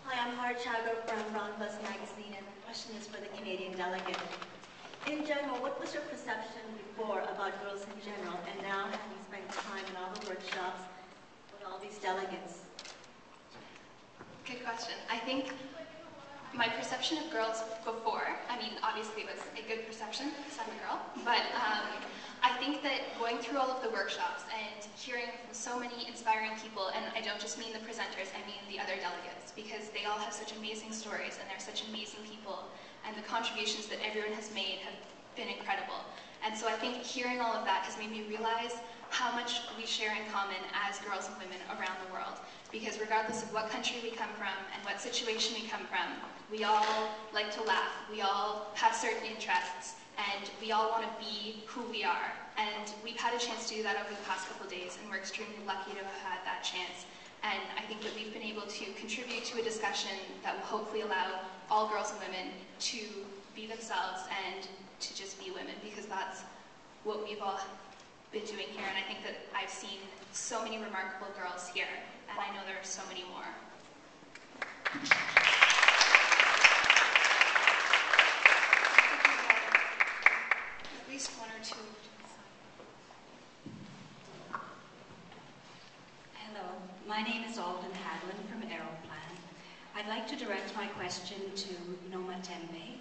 Hi, I'm Har Chagar from Brown Bus Magazine, and the question is for the Canadian delegate. In general, what was your perception before about girls in general, and now having spent time in all the workshops with all these delegates? Good question. I think my perception of girls before, I mean, obviously it was a good perception because I'm a girl, but I think that going through all of the workshops and hearing from so many inspiring people, and I don't just mean the presenters, I mean the other delegates, because they all have such amazing stories and they're such amazing people, and the contributions that everyone has made have been incredible. And so I think hearing all of that has made me realize how much we share in common as girls and women around the world. Because regardless of what country we come from and what situation we come from, we all like to laugh, we all have certain interests, and we all want to be who we are. And we've had a chance to do that over the past couple of days, and we're extremely lucky to have had that chance. And I think that we've been able to contribute to a discussion that will hopefully allow all girls and women to be themselves and to just be women, because that's what we've all been doing here. And I think that I've seen so many remarkable girls here, and I know there are so many more. At least one or two. Hello, my name is Alden Hadlin from Aeroplan. I'd like to direct my question to Noma Tembe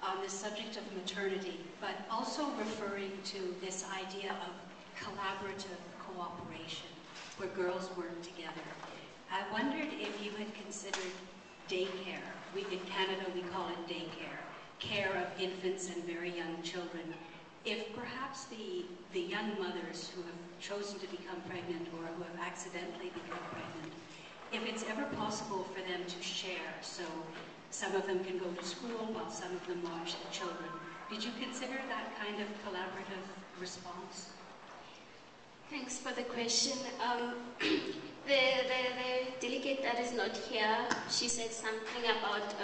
on the subject of maternity, but also referring to this idea of collaborative cooperation, where girls work together. I wondered if you had considered daycare. In Canada we call it daycare, care of infants and very young children. If perhaps the young mothers who have chosen to become pregnant or who have accidentally become pregnant, if it's ever possible for them to share, so some of them can go to school while some of them watch the children. Did you consider that kind of collaborative response? Thanks for the question. The delegate that is not here, she said something about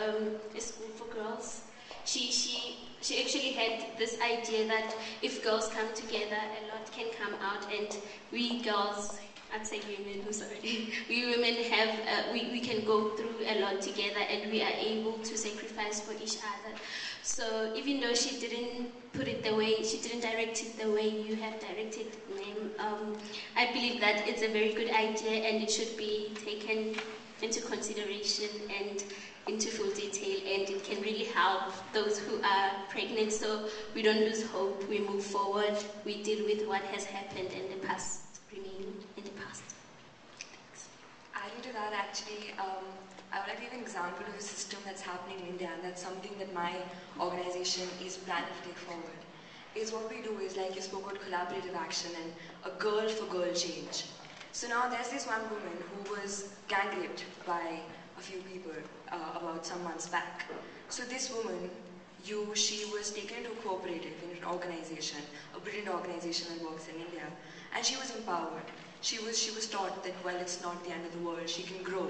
a school for girls. She actually had this idea that if girls come together, a lot can come out, and we girls, I'd say women, I'm sorry, we women have, we can go through a lot together, and we are able to sacrifice for each other. So even though she didn't put it the way, she didn't direct it the way you have directed, ma'am, I believe that it's a very good idea, and it should be taken into consideration and into full detail, and it can really help those who are pregnant, so we don't lose hope, we move forward, we deal with what has happened in the past, remain in the past. Thanks. Adding to that, actually, I would like to give an example of a system that's happening in India, and that's something that my organization is planning to take forward. Is what we do is, like you spoke about collaborative action and a girl for girl change. So now there's this one woman who was gang raped by a few people about some months back. So this woman, she was taken to a cooperative in an organization, a brilliant organization that works in India, and she was empowered. She was taught that, well, it's not the end of the world, she can grow.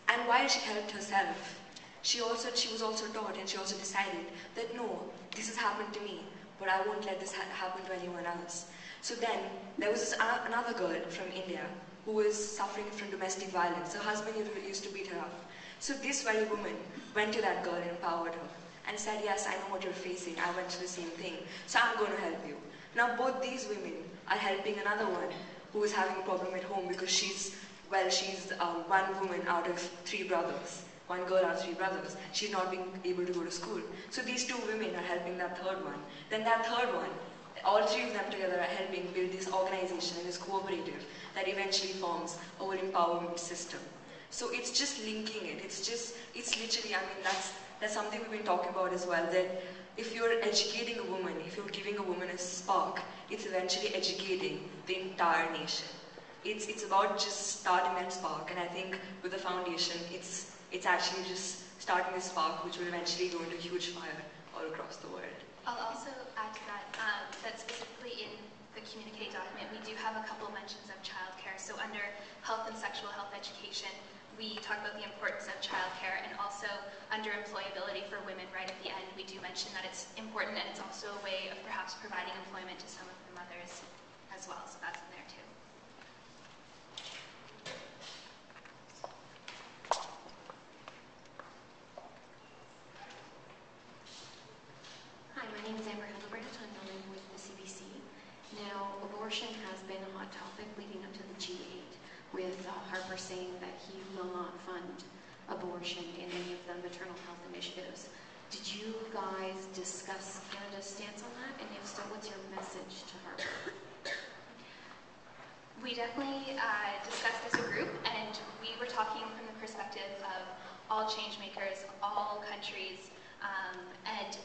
And while she helped herself, she was also taught, and she also decided that no, this has happened to me, but I won't let this happen to anyone else. So then there was another girl from India who was suffering from domestic violence. Her husband used to beat her up. So this very woman went to that girl and empowered her and said, yes, I know what you're facing, I went through the same thing, so I'm going to help you. Now both these women are helping another one who is having a problem at home because she's one woman out of 3 brothers, one girl out of 3 brothers. She's not being able to go to school. So these 2 women are helping that third one. Then that third one, all 3 of them together are helping build this organization and this cooperative that eventually forms our empowerment system. So it's just linking it. It's literally, I mean, that's something we've been talking about as well, that if you're educating a woman, if you're giving a woman a spark, it's eventually educating the entire nation. It's about just starting that spark, and I think with the foundation, it's actually just starting this spark, which will eventually go into a huge fire all across the world. I'll also add to that, that specifically in the communique document, we do have a couple mentions of childcare. So under health and sexual health education, we talk about the importance of childcare, and also under employability for women right at the end, we do mention that it's important, and it's also a way of perhaps providing employment to some of the mothers as well, so that's in there too. you will not fund abortion in any of the maternal health initiatives. Did you guys discuss Canada's stance on that? And if so, what's your message to her? We definitely discussed as a group, and we were talking from the perspective of all change makers, all countries, and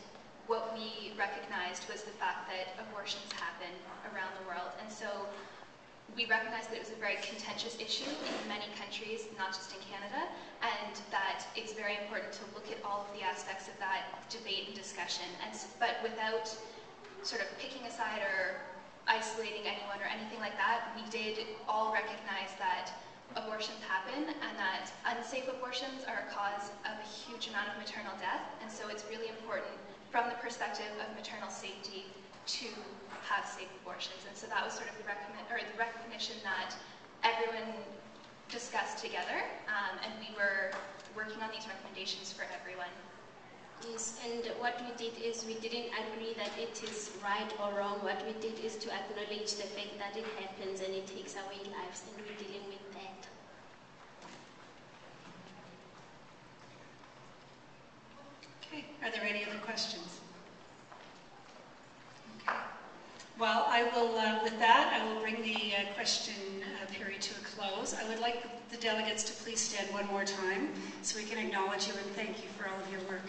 what we recognized was the fact that abortions happen around the world. And so we recognized that it was a very contentious issue in many countries, not just in Canada, and that it's very important to look at all of the aspects of that debate and discussion, but without sort of picking a side or isolating anyone or anything like that. We did all recognize that abortions happen and that unsafe abortions are a cause of a huge amount of maternal death, and so it's really important from the perspective of maternal safety to have safe abortions. And so that was sort of the recognition that everyone discussed together, and we were working on these recommendations for everyone. Yes, and what we did is we didn't agree that it is right or wrong. What we did is to acknowledge the fact that it happens and it takes away lives, and we're dealing with that. Okay, are there any other questions? Okay. Well, I will, with that, I will bring the question period to a close. I would like the delegates to please stand one more time so we can acknowledge you and thank you for all of your work.